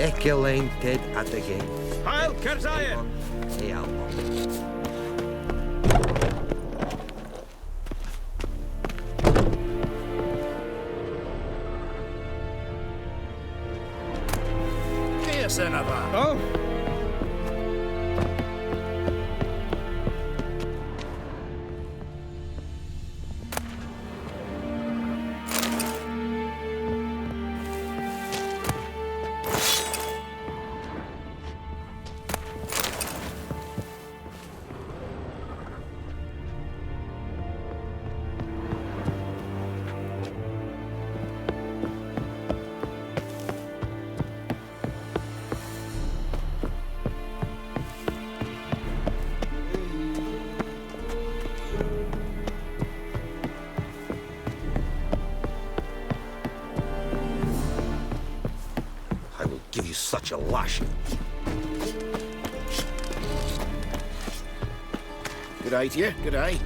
Ekelain ted at the game. Heil Kerzayen! Hey, Almo. Oh! I will give you such a lashing. Good eye to you, good eye.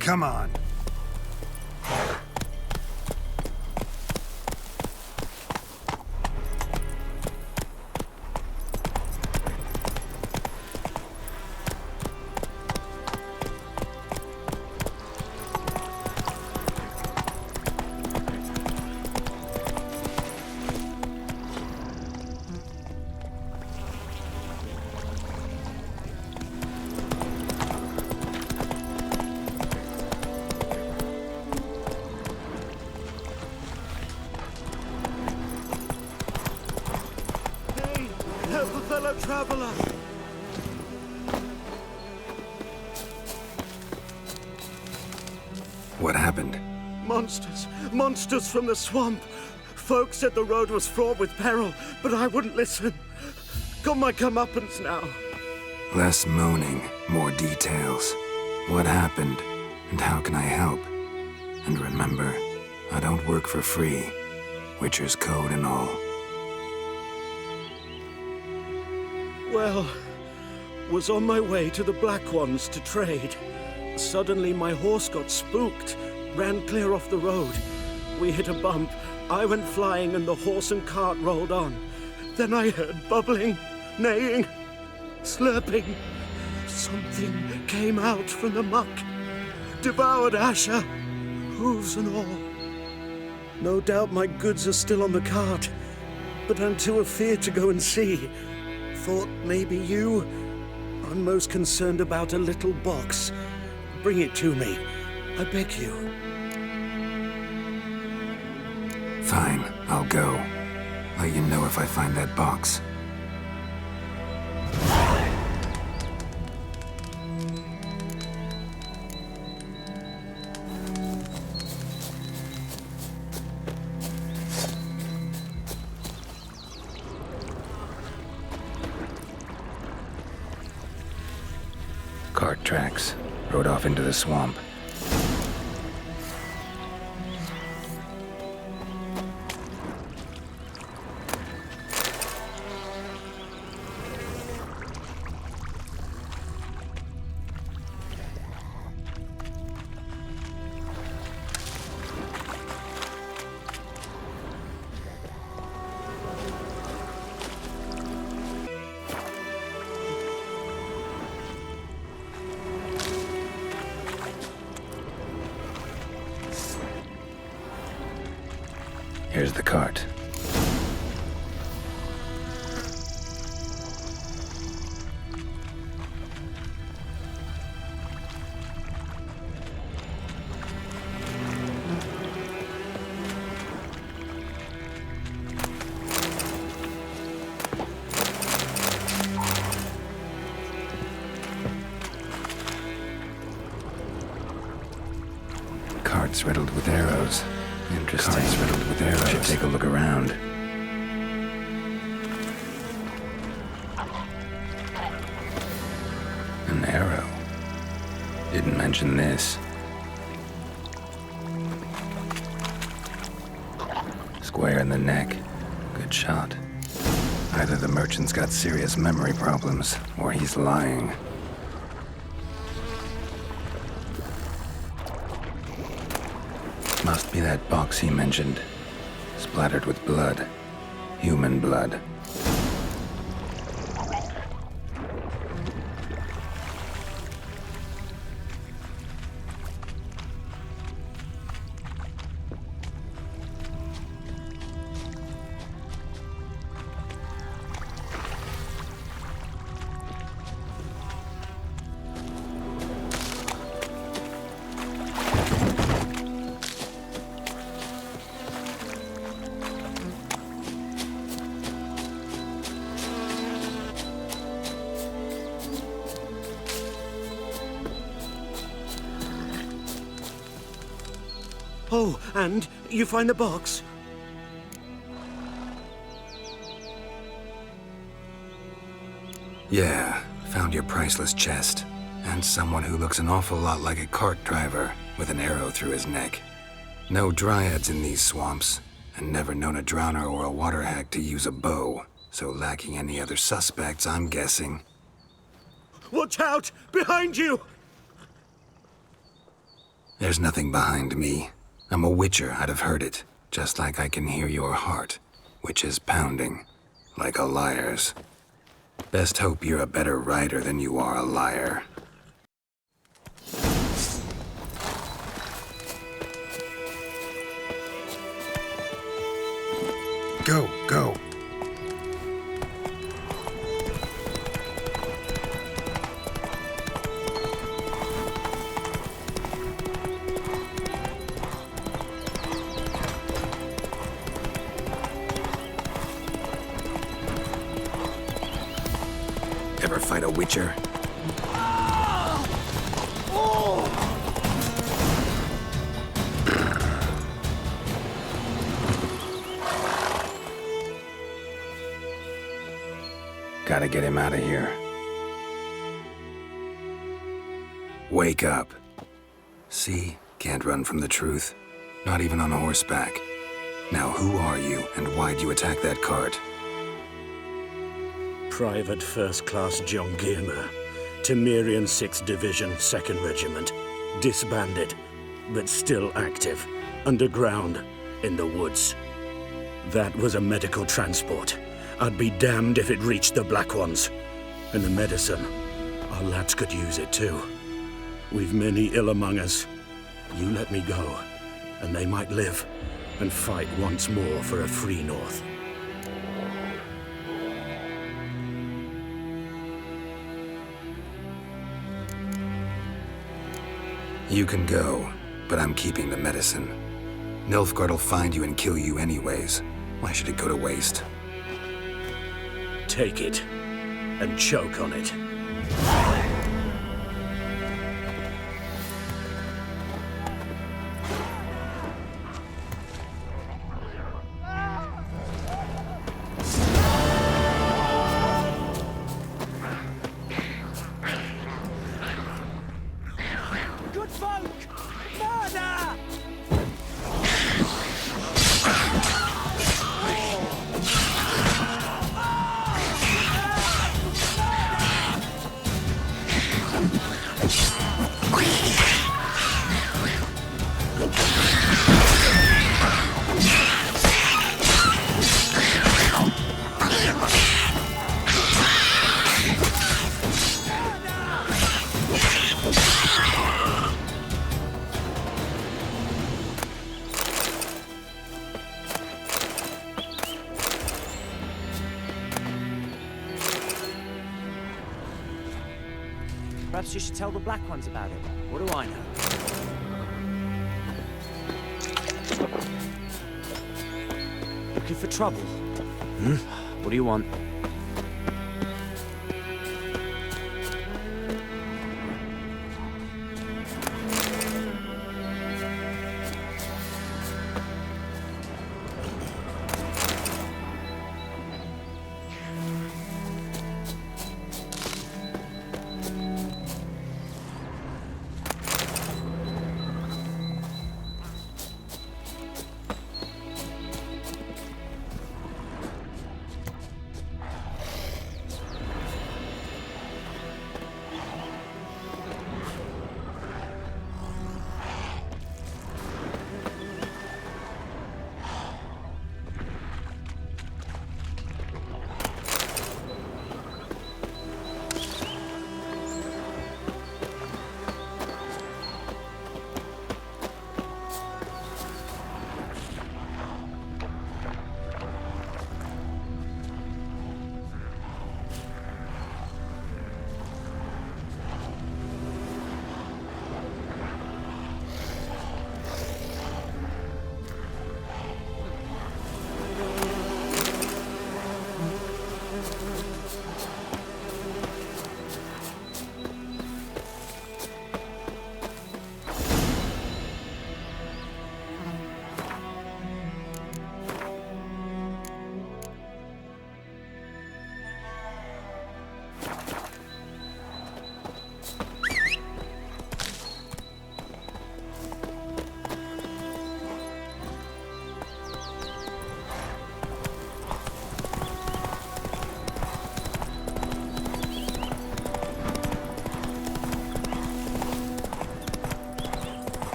Come on. Help a fellow traveler! What happened? Monsters! Monsters from the swamp! Folk said the road was fraught with peril, but I wouldn't listen. Got my comeuppance now. Less moaning, more details. What happened, and how can I help? And remember, I don't work for free. Witcher's code and all. Well, was on my way to the Black Ones to trade. Suddenly my horse got spooked, ran clear off the road. We hit a bump, I went flying and the horse and cart rolled on. Then I heard bubbling, neighing, slurping. Something came out from the muck, devoured Asher, hooves and all. No doubt my goods are still on the cart, but I'm too afeard to go and see. Thought maybe you? I'm most concerned about a little box. Bring it to me. I beg you. Fine, I'll go. Let you know if I find that box. Cart tracks. Rode off into the swamp. Here's the cart. Cart's riddled with arrows. Interesting. Cart's riddled with arrows. Should take a look around. An arrow. Didn't mention this. Square in the neck. Good shot. Either the merchant's got serious memory problems, or he's lying. Must be that box he mentioned. Splattered with blood. Human blood. Oh, and you find the box? Yeah, found your priceless chest. And someone who looks an awful lot like a cart driver, with an arrow through his neck. No dryads in these swamps, and never known a drowner or a water hack to use a bow. So lacking any other suspects, I'm guessing. Watch out! Behind you! There's nothing behind me. I'm a witcher, I'd have heard it. Just like I can hear your heart, which is pounding. Like a liar's. Best hope you're a better rider than you are a liar. Go, go. Ever fight a witcher? Gotta get him out of here. Wake up. See? Can't run from the truth. Not even on horseback. Now who are you, and why'd you attack that cart? Private First Class John Gilmer, Temerian 6th Division, 2nd Regiment. Disbanded, but still active. Underground, in the woods. That was a medical transport. I'd be damned if it reached the Black Ones. And the medicine, our lads could use it too. We've many ill among us. You let me go, and they might live, and fight once more for a free North. You can go, but I'm keeping the medicine. Nilfgaard'll find you and kill you anyways. Why should it go to waste? Take it, and choke on it. Good folk! Murder! Perhaps you should tell the Black Ones about it. What do I know? Looking for trouble? What do you want?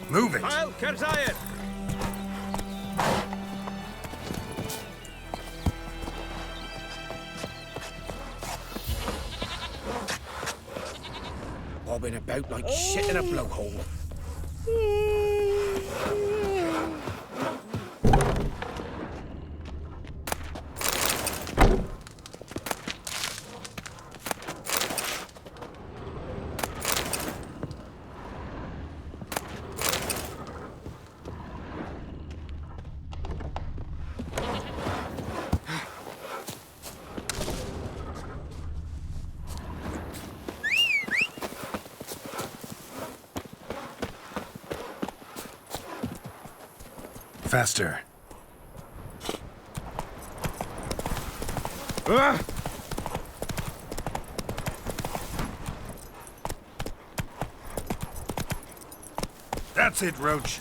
Move it! Heil Kerzayen! Bobbing about like shit in a blowhole. Faster. That's it, Roach.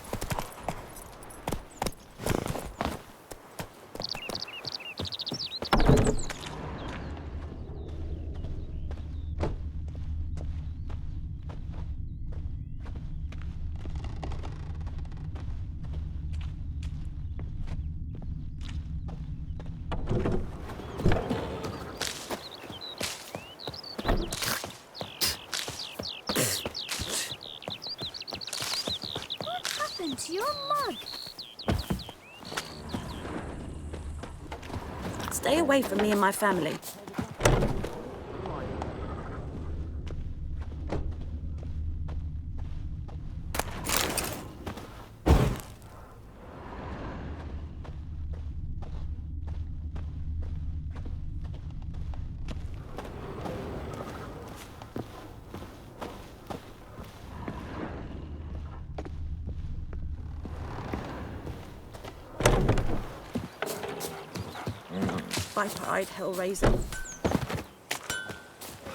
What happened to your mug? Stay away from me and my family. Viper-eyed Hellraiser.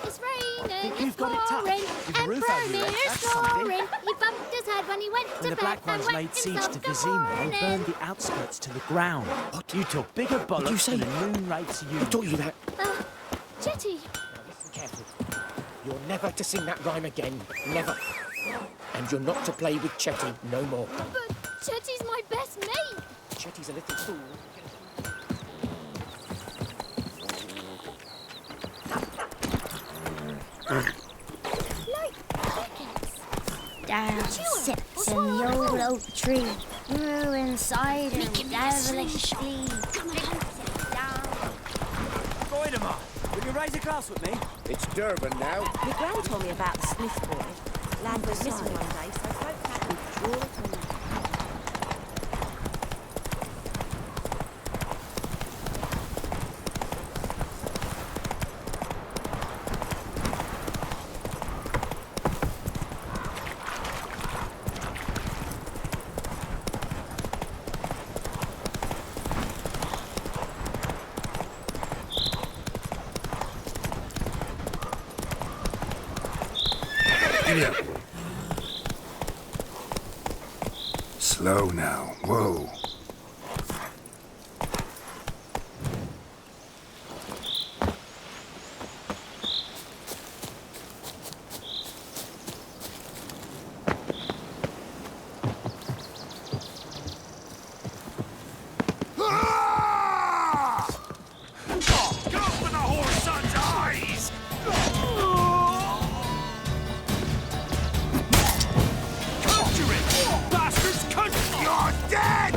It's raining, you've it's got it tucked. pouring, With the and roof over your head, Bromir's that's something. snoring. He bumped his head when he went to When the bed Black and Ones wet laid siege to himself. Good Vizima, they morning. burned the outskirts to the ground. What? You talk bigger bollocks you say? than a moon rate to you. Who taught you that? Chetty, Listen carefully. You're never to sing that rhyme again. Never. And you're not to play with Chetty no more. but Chetty's my best mate. Chetty's a little fool. Like crickets. Down sits in the old oak tree, grew inside him devilish glee. Goidemar, will you raise a glass with me? It's Durban now. My gran told me about the Smith boy. Land was missing one day, so folk had to draw it on. Giddy up. Slow now. Whoa. Bastards, cunt! You're dead!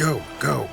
Go, go.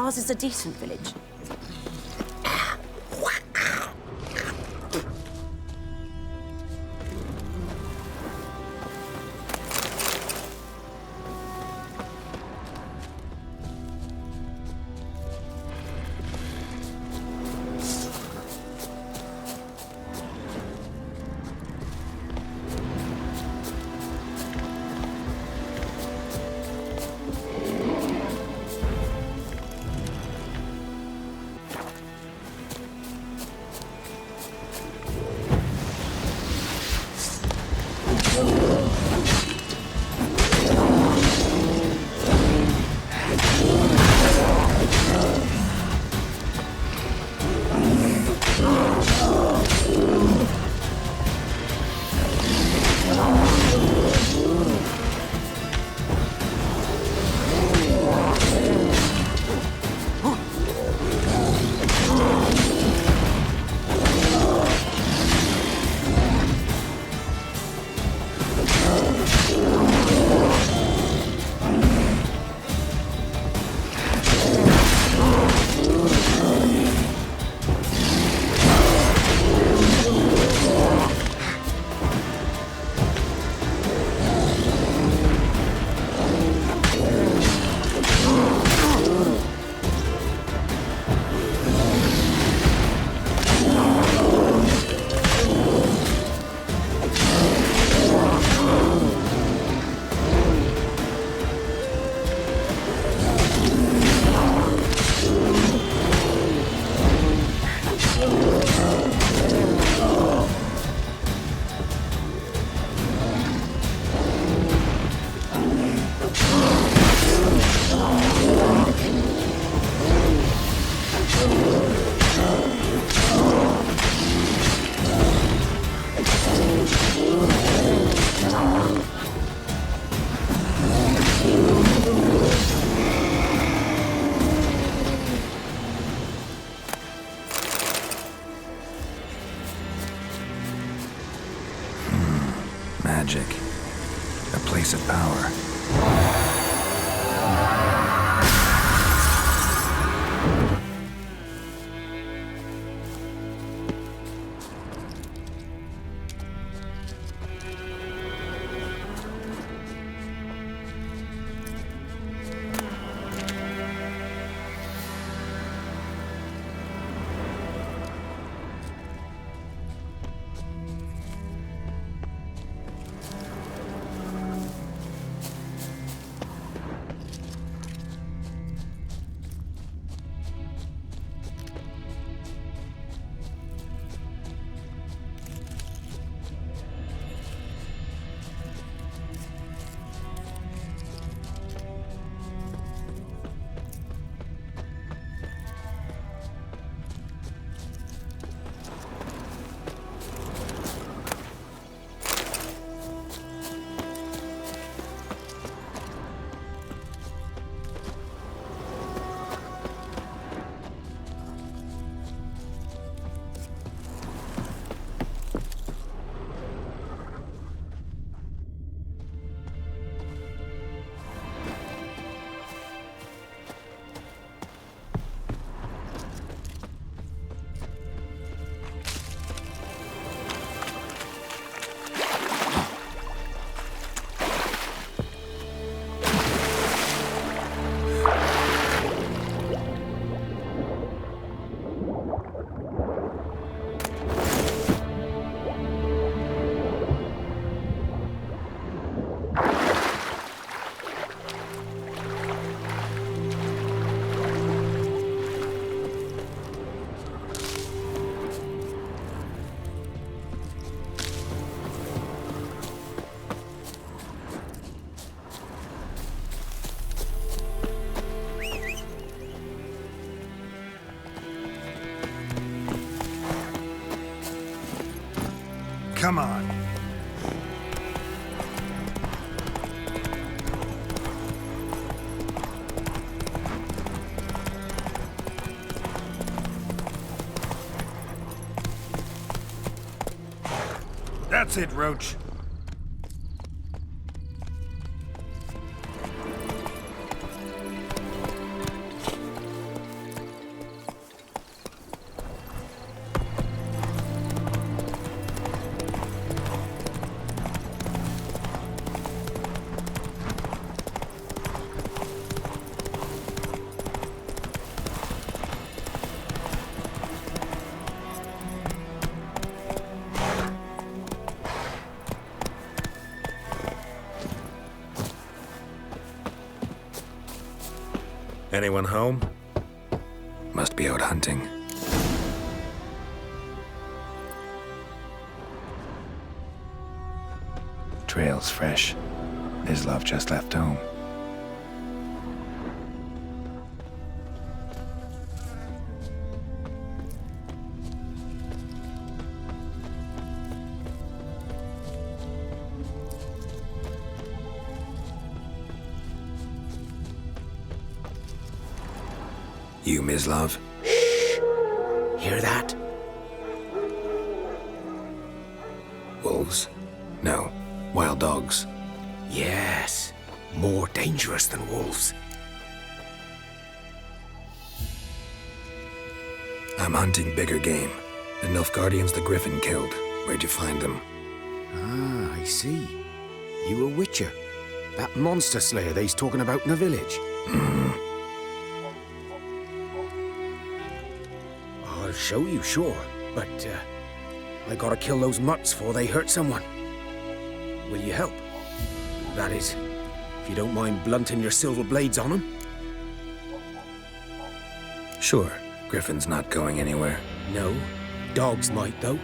Ours is a decent village. Come on. That's it, Roach. Anyone home? Must be out hunting. Trail's fresh. Mislav just left home. You, Mislav? Hear that? Wolves? No. Wild dogs. Yes. More dangerous than wolves. I'm hunting bigger game. The Nilfgaardians the Griffin killed. Where'd you find them? Ah, I see. You a witcher. That monster slayer they's talking about in the village. I'll show you, sure. But, I gotta kill those mutts before they hurt someone. Will you help? That is, if you don't mind blunting your silver blades on them. Sure. Griffin's not going anywhere. No. Dogs might, though.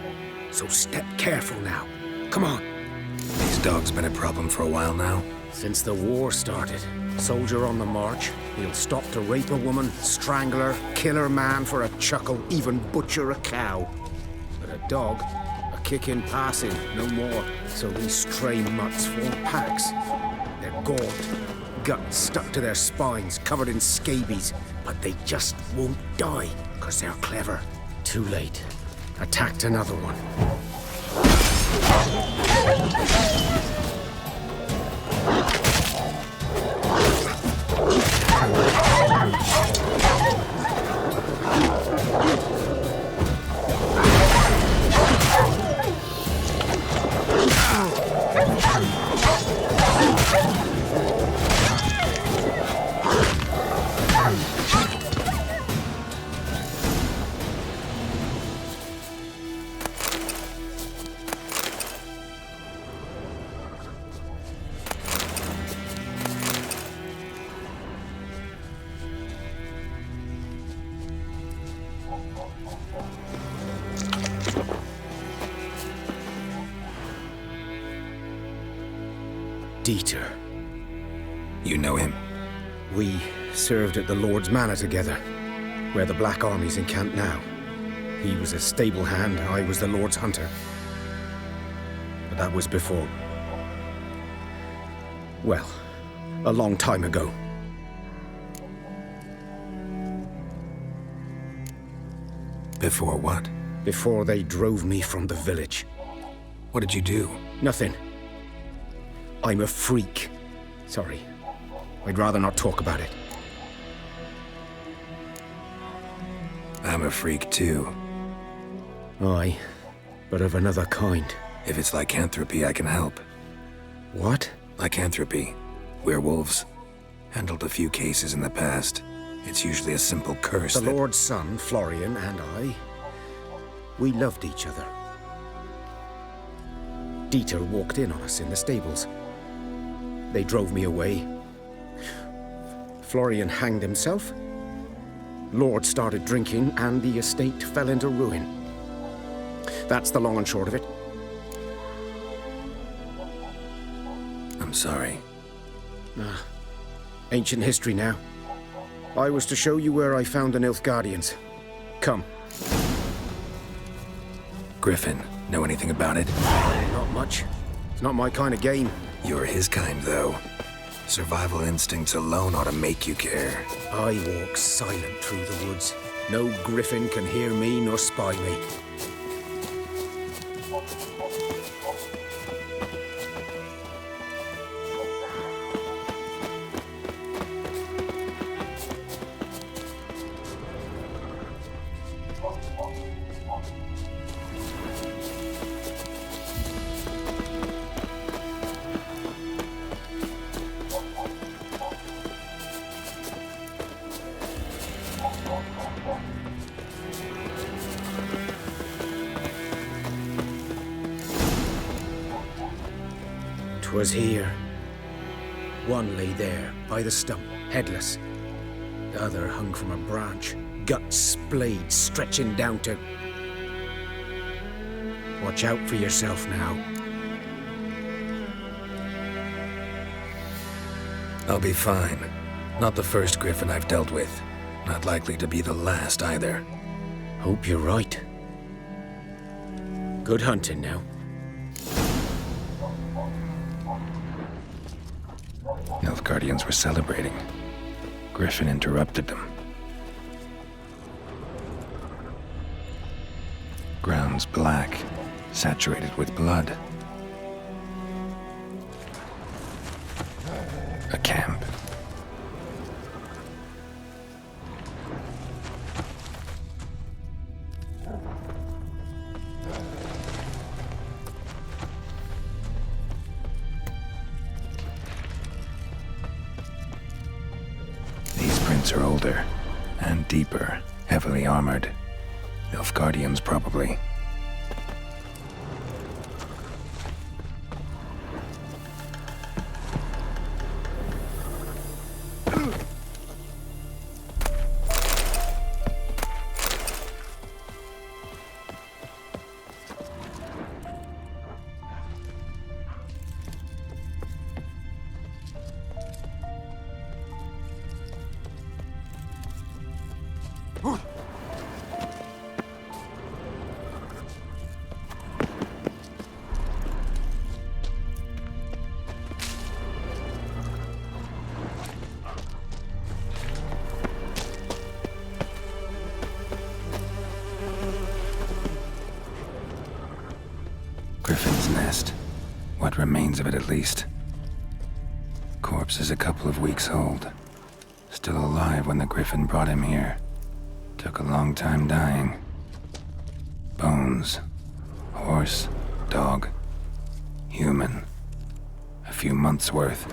So step careful now. Come on. These dogs been a problem for a while now. Since the war started, soldier on the march, he'll stop to rape a woman, strangle her, kill her man for a chuckle, even butcher a cow. But a dog, a kick in passing, no more. So these stray mutts form packs. They're gaunt, guts stuck to their spines, covered in scabies, but they just won't die, because they're clever. Too late. Attacked another one. Dieter. You know him? We served at the Lord's Manor together, where the Black Army's encamped now. He was a stable hand, I was the Lord's hunter. But that was before... well, a long time ago. Before what? Before they drove me from the village. What did you do? Nothing. I'm a freak. Sorry. I'd rather not talk about it. I'm a freak too. Aye, but of another kind. If it's lycanthropy, I can help. What? Lycanthropy. Werewolves. Handled a few cases in the past. It's usually a simple curse The that... Lord's son, Florian, and I, we loved each other. Dieter walked in on us in the stables. They drove me away. Florian hanged himself. Lord started drinking, and the estate fell into ruin. That's the long and short of it. I'm sorry. Ancient history now. I was to show you where I found the Nilfgaardians. Come. Griffin, know anything about it? much. It's not my kind of game. You're his kind, though. Survival instincts alone ought to make you care. I walk silent through the woods. No griffin can hear me nor spy me. Was here. One lay there, by the stump, headless. The other hung from a branch, guts splayed, stretching down to... Watch out for yourself now. I'll be fine. Not the first griffin I've dealt with. Not likely to be the last either. Hope you're right. Good hunting now. Nilfgaardians were celebrating. Griffin interrupted them. Ground's black, saturated with blood. A camp. Are older and deeper, heavily armored. Nilfgaardians, probably. Griffin's nest. What remains of it, at least. Corpse is a couple of weeks old. Still alive when the Griffin brought him here. Took a long time dying. Bones. Horse. Dog. Human. A few months' worth.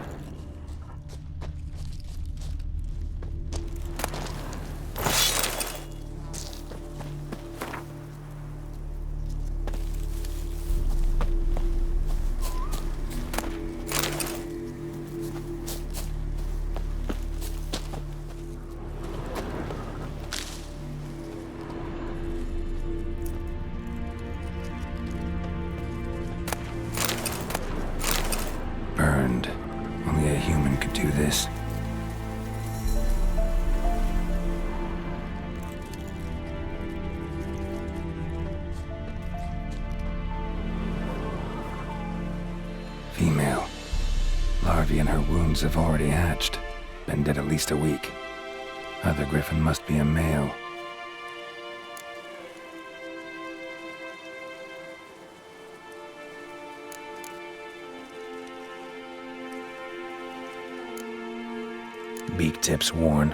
Burned. Only a human could do this. Female. Larvae in her wounds have already hatched. Been dead at least a week. Other Griffin must be a male. Beak tips worn.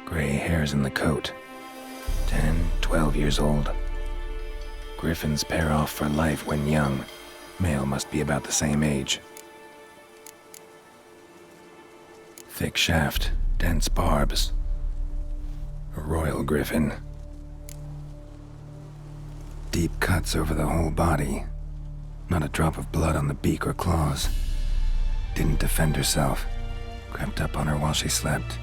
Gray hairs in the coat. 10, 12 years old. Griffins pair off for life when young. Male must be about the same age. Thick shaft, dense barbs. A royal griffin. Deep cuts over the whole body. Not a drop of blood on the beak or claws. Didn't defend herself. Crept up on her while she slept.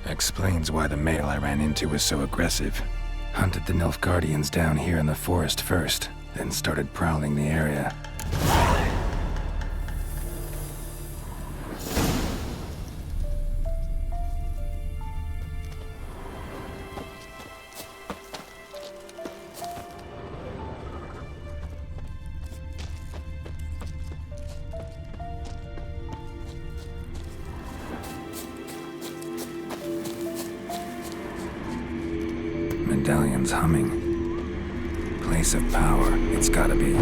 Explains why the male I ran into was so aggressive. Hunted the Nilfgaardians down here in the forest first, then started prowling the area. medallion's humming. Place of power, it's gotta be.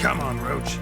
Come on, Roach.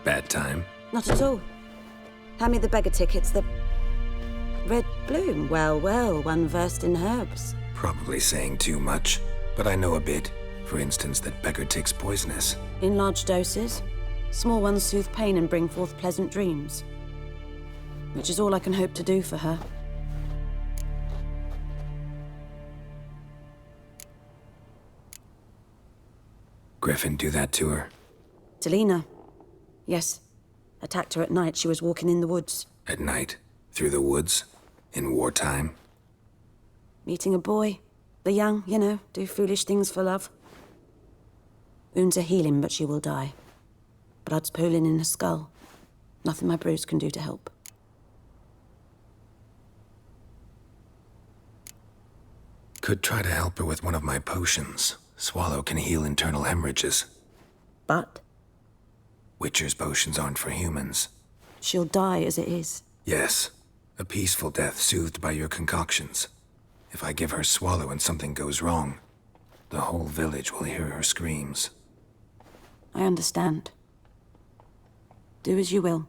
Bad time? Not at all. Hand me the beggar tickets, the red bloom. Well, well, one versed in herbs. Probably saying too much, but I know a bit. For instance, that beggar tick's poisonous. In large doses. Small ones soothe pain and bring forth pleasant dreams. Which is all I can hope to do for her. Griffin do that to her? Delina. Yes. Attacked her at night. She was walking in the woods. At night? Through the woods? In wartime? Meeting a boy. The young, you know, do foolish things for love. Wounds are healing, but she will die. Blood's pooling in her skull. Nothing my bruise can do to help. Could try to help her with one of my potions. Swallow can heal internal hemorrhages. But Witcher's potions aren't for humans. she'll die as it is. Yes. A peaceful death soothed by your concoctions. If I give her Swallow and something goes wrong, the whole village will hear her screams. I understand. Do as you will.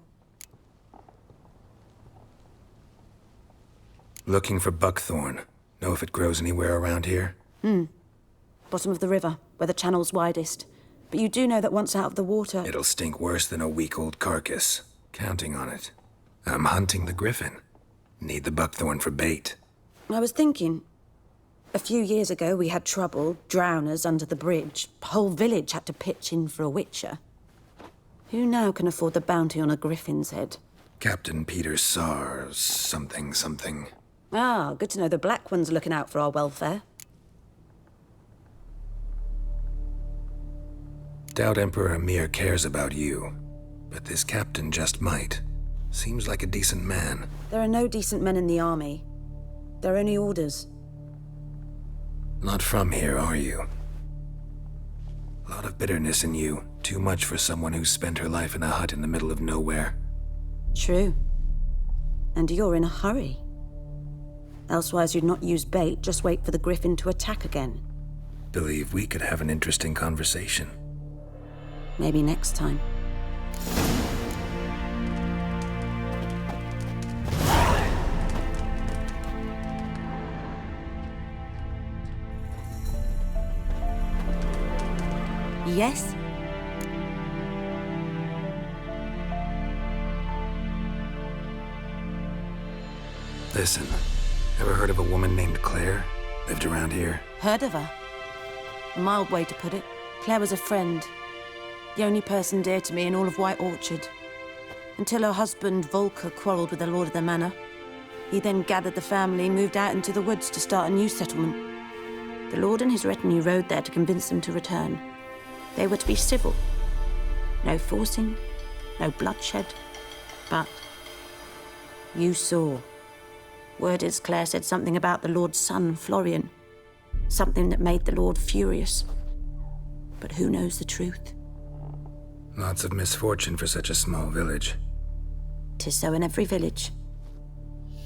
Looking for buckthorn. Know if it grows anywhere around here? Bottom of the river, where the channel's widest. But you do know that once out of the water... It'll stink worse than a week-old carcass. Counting on it. I'm hunting the griffin. Need the buckthorn for bait. I was thinking... A few years ago, we had trouble, drowners under the bridge. The whole village had to pitch in for a witcher. Who now can afford the bounty on a griffin's head? Captain Peter Sars, something. Ah, good to know the Black One's looking out for our welfare. Doubt Emperor Emir cares about you. But this captain just might. Seems like a decent man. There are no decent men in the army. They're only orders. Not from here, are you? A lot of bitterness in you. Too much for someone who spent her life in a hut in the middle of nowhere. True. And you're in a hurry. Elsewise you'd not use bait, just wait for the griffin to attack again. Believe we could have an interesting conversation. Maybe next time. Yes? Listen, ever heard of a woman named Claire? Lived around here? Heard of her? A mild way to put it. Claire was a friend. The only person dear to me in all of White Orchard. Until her husband, Volker, quarreled with the lord of the manor. He then gathered the family, moved out into the woods to start a new settlement. The lord and his retinue rode there to convince them to return. They were to be civil. No forcing, no bloodshed. But you saw. Word is Claire said something about the lord's son, Florian. Something that made the lord furious. But who knows the truth? Lots of misfortune for such a small village. 'Tis so in every village.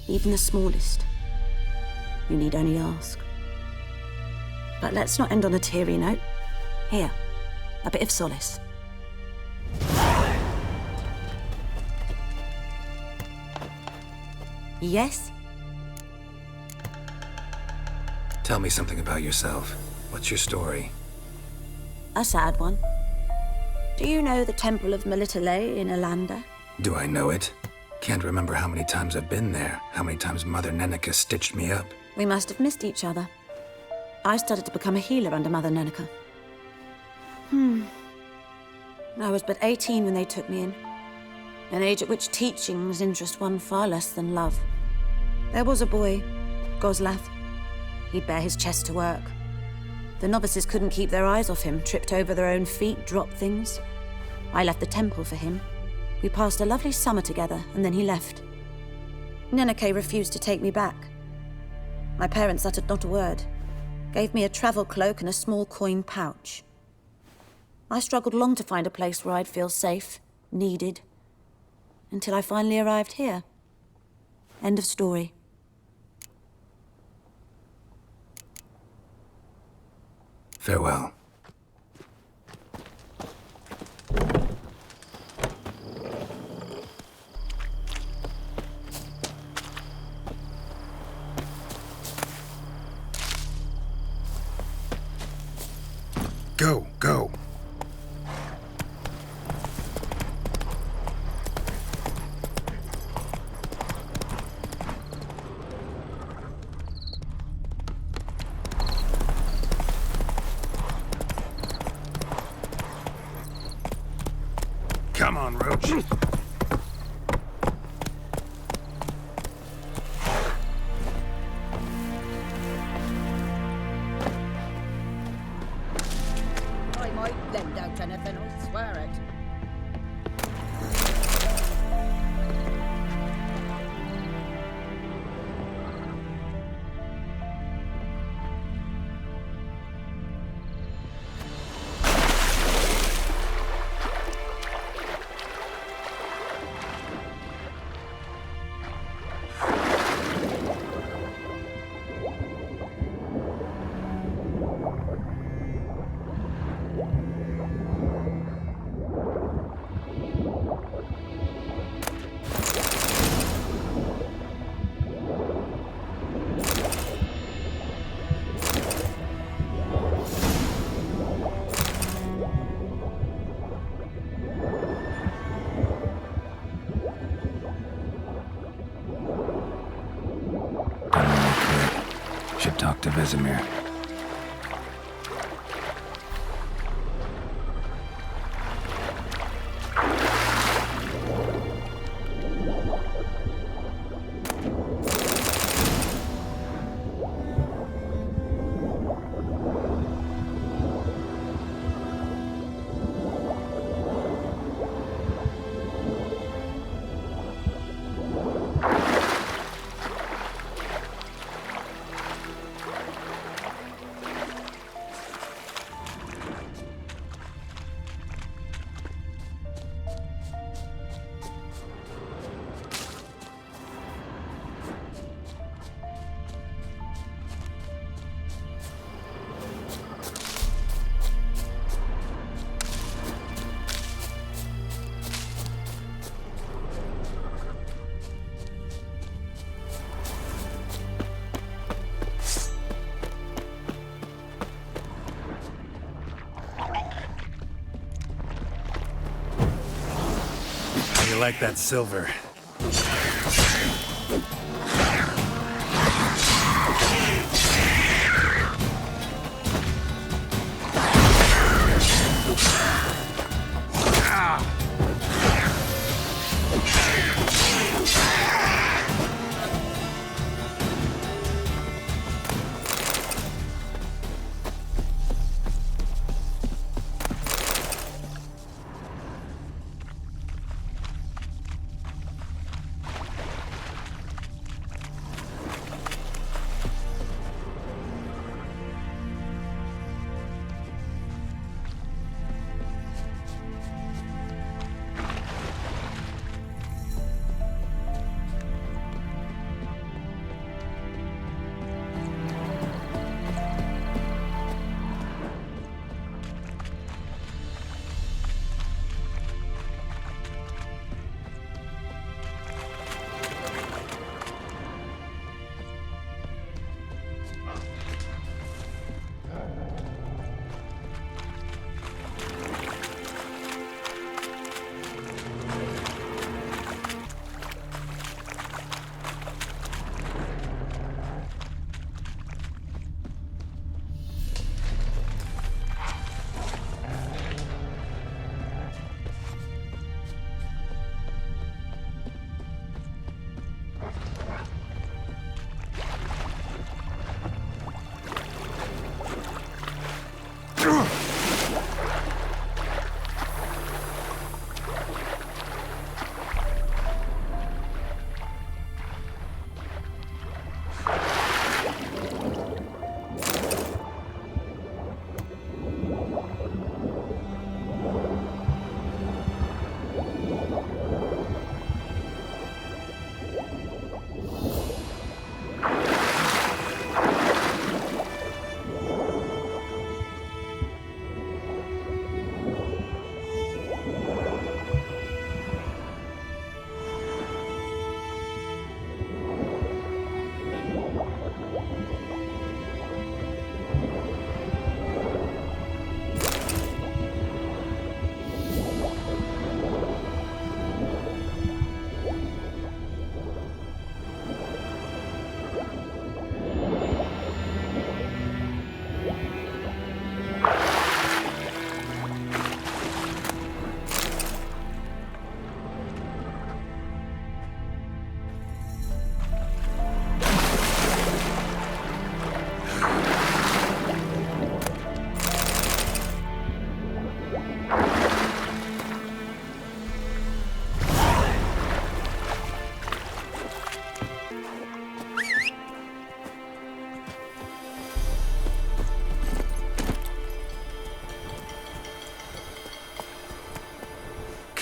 Even the smallest. You need only ask. But let's not end on a teary note. Here, a bit of solace. Yes? Tell me something about yourself. What's your story? A sad one. Do you know the Temple of Melitele in Alanda? Do I know it? Can't remember how many times I've been there, how many times Mother Neneka stitched me up. We must have missed each other. I started to become a healer under Mother Neneka. I was but 18 when they took me in. An age at which teachings interest one far less than love. There was a boy, Goslav. He'd bare his chest to work. The novices couldn't keep their eyes off him, tripped over their own feet, dropped things. I left the temple for him. We passed a lovely summer together, and then he left. Neneke refused to take me back. My parents uttered not a word, gave me a travel cloak and a small coin pouch. I struggled long to find a place where I'd feel safe, needed, until I finally arrived here. End of story. Farewell. Go, go. Come on, Roach. I might lend out anything, I swear it. Should talk to Vesemir. like that silver.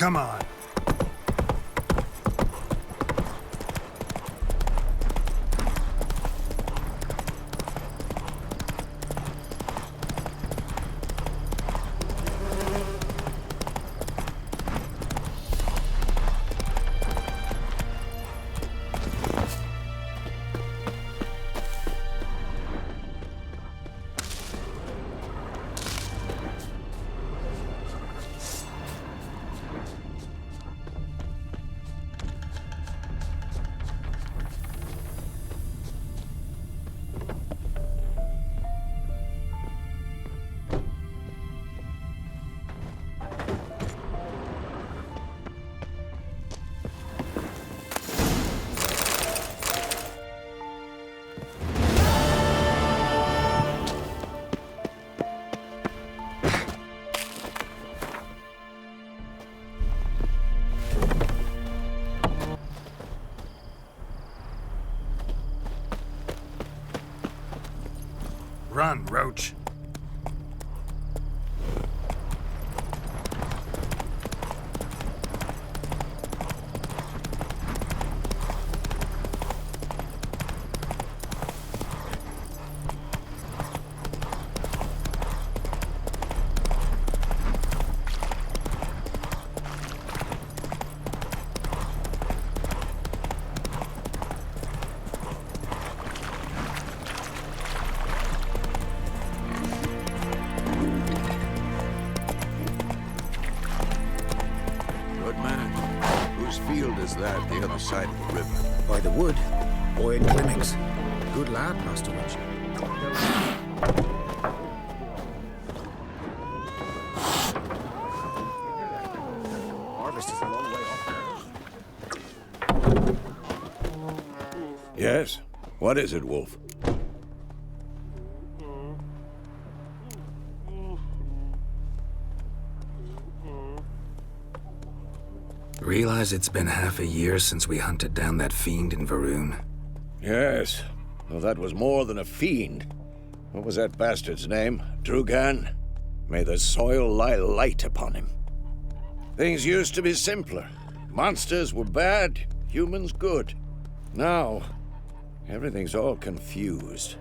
Come on. Run, Roach. that the other side of the river? By the wood. Boy in Climmings. Good lad, Master Richard. Harvest is a long way off. Yes? What is it, Wolf? Realize it's been half a year since we hunted down that fiend in Varun? Yes. Well, that was more than a fiend. What was that bastard's name? Drugan? May the soil lie light upon him. Things used to be simpler. Monsters were bad, humans good. Now, everything's all confused.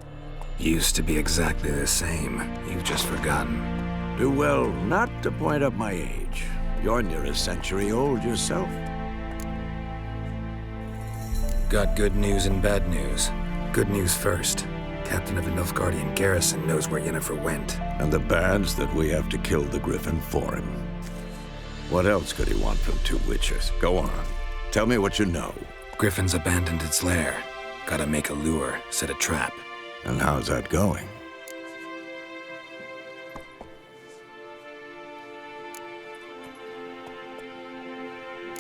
Used to be exactly the same. You've just forgotten. Do well not to point up my age. You're near a century old yourself. Got good news and bad news. Good news first. Captain of the Nilfgaardian garrison knows where Yennefer went. And the bad's that we have to kill the Griffin for him. What else could he want from two witches? Go on. Tell me what you know. Griffin's abandoned its lair. Gotta make a lure, set a trap. And how's that going?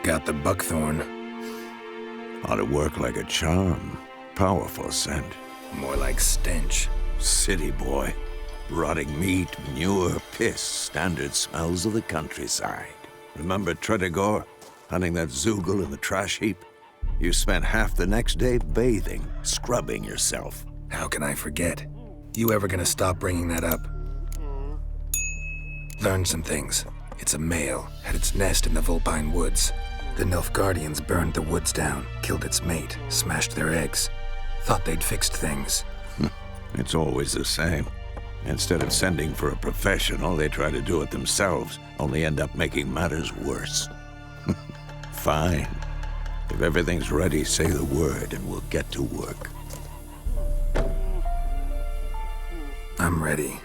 Got the buckthorn. Ought to work like a charm. Powerful scent. More like stench. City boy. Rotting meat, manure, piss. Standard smells of the countryside. Remember Tretogor? Hunting that Zoogle in the trash heap? You spent half the next day bathing, scrubbing yourself. How can I forget? You ever gonna stop bringing that up? Learned some things. It's a male, had its nest in the Vulpine Woods. The Nilfgaardians burned the woods down, killed its mate, smashed their eggs. Thought they'd fixed things. It's always the same. Instead of sending for a professional, they try to do it themselves, only end up making matters worse. Fine. If everything's ready, say the word and we'll get to work. I'm ready.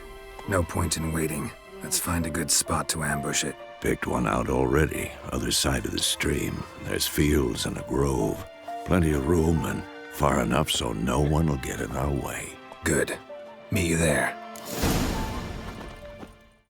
No point in waiting. Let's find a good spot to ambush it. Picked one out already, other side of the stream. There's fields and a grove. Plenty of room and far enough so no one will get in our way. Good. Meet you there.